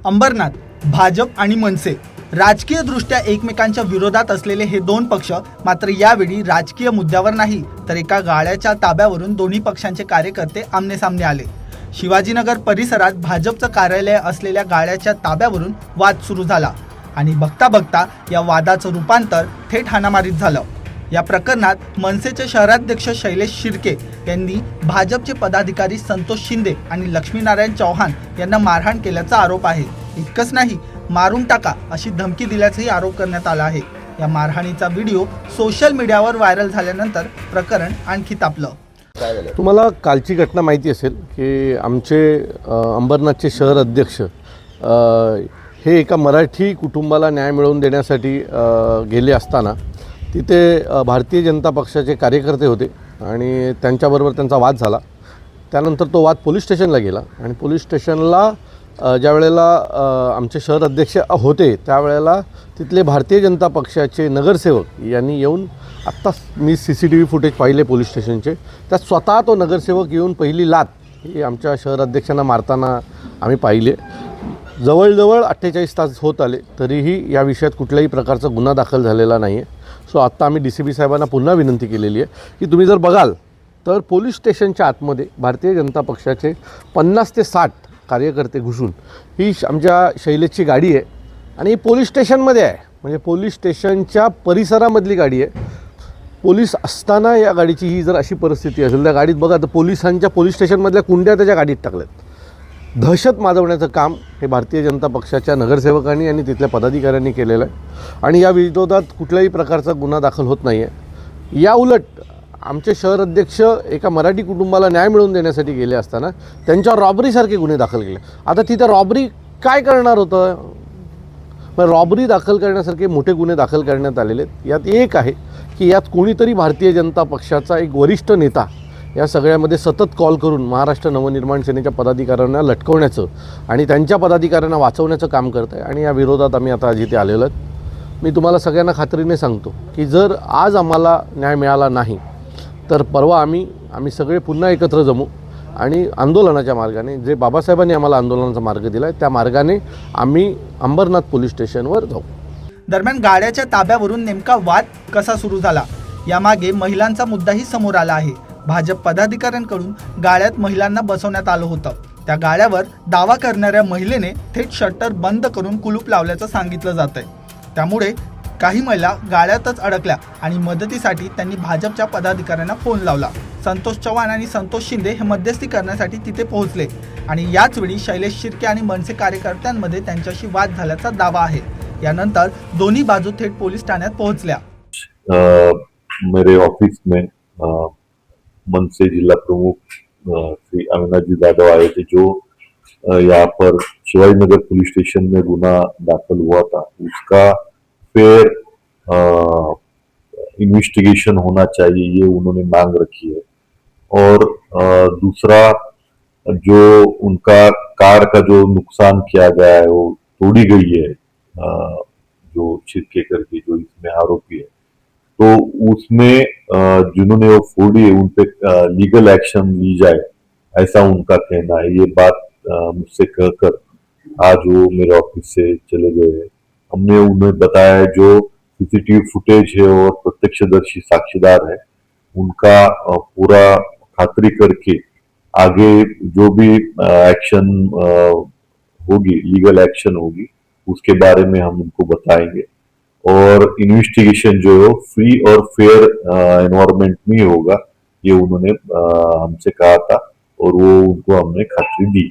अंबरनाथ, भाजप आणि मनसे राजकीय दृष्ट्या एकमेकांच्या विरोधात असलेले हे दोन पक्ष मात्र यावेळी राजकीय मुद्द्यावर नाही तर एका गाड्याच्या ताब्यावरून दोन्ही पक्षांचे कार्यकर्ते आमनेसामने आले। शिवाजीनगर परिसरात भाजपचं कार्यालय असलेल्या गाड्याच्या ताब्यावरून वाद सुरू झाला आणि बघता बघता या वादाचं रूपांतर थेट हाणामारीत झालं। या प्रकरणात मनसेचे शहराध्यक्ष शैलेश शिर्के यांनी भाजपचे पदाधिकारी संतोष शिंदे आणि लक्ष्मीनारायण चौहान यांना मारहाण केल्याचा आरोप आहे। इतकंच नाही, मारून टाका अशी धमकी दिल्याचाही आरोप करण्यात आला आहे। या मारहाणीचा व्हिडिओ सोशल मीडियावर व्हायरल झाल्यानंतर प्रकरण आणखी तापलं। तुम्हाला कालची घटना माहिती असेल की आमचे अंबरनाथचे शहर अध्यक्ष हे एका मराठी कुटुंबाला न्याय मिळवून देण्यासाठी गेले असताना तिथे भारतीय जनता पक्षाचे कार्यकर्ते होते आणि त्यांच्याबरोबर त्यांचा वाद झाला। त्यानंतर तो वाद पोलीस स्टेशनला गेला आणि पोलीस स्टेशनला ज्या वेळेला आमचे शहर अध्यक्ष होते त्यावेळेला तिथले भारतीय जनता पक्षाचे नगरसेवक यांनी येऊन आत्ता मी CCTV फुटेज पाहिले पोलीस स्टेशनचे, त्यात स्वतः तो नगरसेवक येऊन पहिली लात ही आमच्या शहर अध्यक्षांना मारताना आम्ही पाहिले। जवळजवळ 48 तास होत आले तरीही या विषयात कुठल्याही प्रकारचा गुन्हा दाखल झालेला नाही आहे। सो आत्ता आम्ही DCP साहेबांना पुन्हा विनंती केलेली आहे की तुम्ही जर बघाल तर पोलीस स्टेशनच्या आतमध्ये भारतीय जनता पक्षाचे 50 ते 60 कार्यकर्ते घुसून ही आमच्या शैलेशची गाडी आहे आणि ही पोलीस स्टेशनमध्ये आहे, म्हणजे पोलीस स्टेशनच्या परिसरामधली गाडी आहे। पोलीस असताना या गाडीची ही जर अशी परिस्थिती असेल त्या गाडीत बघा तर पोलिसांच्या पोलीस स्टेशनमधल्या कुंड्या त्याच्या गाडीत टाकल्यात। दहशत माजवण्याचं काम हे भारतीय जनता पक्षाच्या नगरसेवकांनी आणि तिथल्या पदाधिकाऱ्यांनी केलेलं आहे आणि या विरोधात कुठल्याही प्रकारचा गुन्हा दाखल होत नाही आहे। या उलट आमचे शहर अध्यक्ष एका मराठी कुटुंबाला न्याय मिळवून देण्यासाठी गेले असताना त्यांच्यावर रॉबरीसारखे गुन्हे दाखल केले। आता तिथं रॉबरी काय करणार होतं, पण रॉबरी दाखल करण्यासारखे मोठे गुन्हे दाखल करण्यात आलेले आहेत। यात एक आहे की यात कोणीतरी भारतीय जनता पक्षाचा एक वरिष्ठ नेता या सगळ्यामध्ये सतत कॉल करून महाराष्ट्र नवनिर्माण सेनेच्या पदाधिकाऱ्यांना लटकवण्याचं आणि त्यांच्या पदाधिकाऱ्यांना वाचवण्याचं काम करत आहे आणि या विरोधात आम्ही आता आज इथे आलेलो आहेत। मी तुम्हाला सगळ्यांना खात्रीने सांगतो की जर आज आम्हाला न्याय मिळाला नाही तर परवा आम्ही सगळे पुन्हा एकत्र जमू आणि आंदोलनाच्या मार्गाने जे बाबासाहेबांनी आम्हाला आंदोलनाचा मार्ग दिला आहे त्या मार्गाने आम्ही अंबरनाथ पोलीस स्टेशनवर जाऊ। दरम्यान गाड्याच्या ताब्यावरून नेमका वाद कसा सुरू झाला यामागे महिलांचा मुद्दाही समोर आला आहे। भाजप पदाधिकाऱ्यांकडून गाड्यात महिलांना बसवण्यात आलं होतं। त्या गाड्यावर दावा करणाऱ्या महिलेने थेट शटर बंद करून कुलूप लावल्याचं सांगितलं जातंय। त्यामुळे काही महिला गाड्यातच अडकल्या आणि मदतीसाठी त्यांनी भाजपच्या पदाधिकाऱ्यांना फोन लावला। संतोष चव्हाण आणि संतोष शिंदे हे मध्यस्थी करण्यासाठी तिथे पोहोचले आणि याच वेळी शैलेश शिर्के आणि मनसे कार्यकर्त्यांमध्ये त्यांच्याशी वाद झाल्याचा दावा आहे। यानंतर दोन्ही बाजू थेट पोलीस ठाण्यात पोहोचल्या। मेरे ऑफिस में मनसे जिला प्रमुख श्री अविनाश जी यादव आए थे, जो यहाँ पर शिवाजीनगर पुलिस स्टेशन में गुना दाखिल हुआ था उसका फेयर इन्वेस्टिगेशन होना चाहिए, ये उन्होंने मांग रखी है। और दूसरा जो उनका कार का जो नुकसान किया गया है वो तोड़ी गई है, जो छिड़के करके जो इसमें आरोपी है, तो उसमें जिन्होंने वो फोड़ी है उन पे लीगल एक्शन ली जाए, ऐसा उनका कहना है। ये बात मुझसे कहकर आज वो मेरे ऑफिस से चले गए हैं। हमने उन्हें बताया है जो CCTV फुटेज है और प्रत्यक्षदर्शी साक्षीदार है उनका पूरा खातरी करके आगे जो भी एक्शन होगी, लीगल एक्शन होगी, उसके बारे में हम उनको बताएंगे। और इन्वेस्टिगेशन जो है फ्री और फेयर एनवायरनमेंट में होगा, ये उन्होंने हमसे कहा था और वो उनको हमने खातरी दी।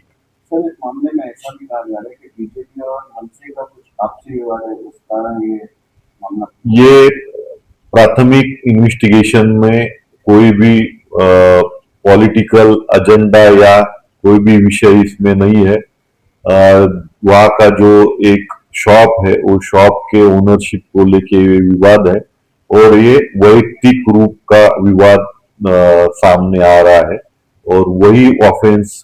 सर, इस मामले में ऐसा भी कहा जा रहा है कि बीजेपी और मनसे का कुछ आपसी विवाद है, उस कारण ये मामला। ये प्राथमिक इन्वेस्टिगेशन में कोई भी पॉलिटिकल एजेंडा या कोई भी विषय इसमें नहीं है। वहाँ का जो एक शॉप है वो शॉप के ओनरशिप को लेके विवाद है और ये वैयक्तिक रूप का विवाद सामने आ रहा है और वही ऑफेंस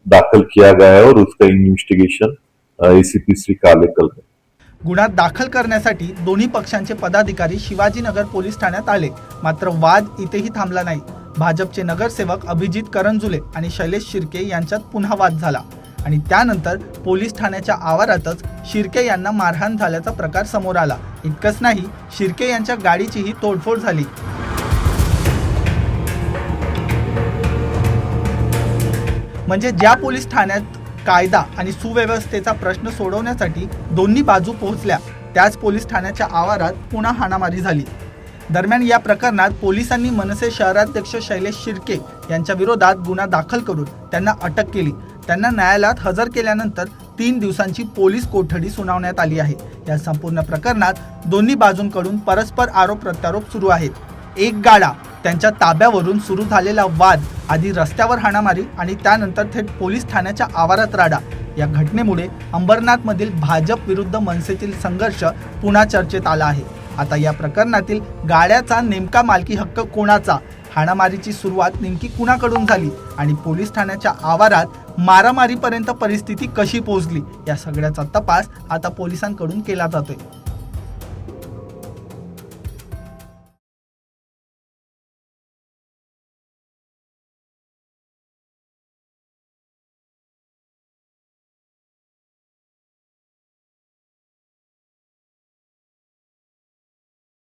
दाखिल किया गया है और उसका इन्वेस्टिगेशन ACP श्री कालेकर है। गुन्हा दाखल करण्यासाठी दोन्ही पक्षांचे पदाधिकारी शिवाजीनगर पोलीस ठाण्यात आले, मात्र वाद इथेही थांबला नाही। भाजपचे नगरसेवक अभिजित करंजुले आणि शैलेश शिर्के यांच्यात पुन्हा वाद झाला। आणि त्यानंतर पोलीस ठाण्याच्या आवारातच शिर्के यांना मारहाण झाल्याचा प्रकार समोर आला. इतकंच नाही, शिर्के यांच्या गाडीचीही तोडफोड झाली. म्हणजे ज्या पोलीस ठाण्यात कायदा आणि सुव्यवस्थेचा प्रश्न सोडवण्यासाठी दोन्ही बाजू पोहोचल्या, त्याच पोलीस ठाण्याच्या आवारात पुन्हा हाणामारी झाली. दरम्यान या प्रकरणात पोलिसांनी मनसे शहराध्यक्ष शैलेश शिर्के यांच्या विरोधात गुन्हा दाखल करून त्यांना अटक केली. त्यांना न्यायालयात हजर केल्यानंतर 3 दिवसांची पोलीस कोठडी सुनावण्यात आली आहे. या संपूर्ण प्रकरणात दोन्ही बाजूंकडून परस्पर आरोप प्रत्यारोप सुरू आहेत. एक गाडा त्यांच्या ताब्यावरून सुरू झालेला वाद, आधी रस्त्यावर हाणामारी आणि त्यानंतर थेट पोलीस ठाण्याच्या आवारात राडा, या घटनेमुळे अंबरनाथमधील भाजप विरुद्ध मनसेतील संघर्ष पुन्हा चर्चेत आला आहे. आता या प्रकरणातील गाड्याचा नेमका मालकी हक्क कोणाचा, हाणामारीची सुरुवात नेमकी कुणाकडून झाली आणि पोलीस ठाण्याच्या आवारात मारामारीपर्यंत परिस्थिती कशी पोहोचली, या सगळ्याचा तपास आता पोलिसांकडून केला जातोय.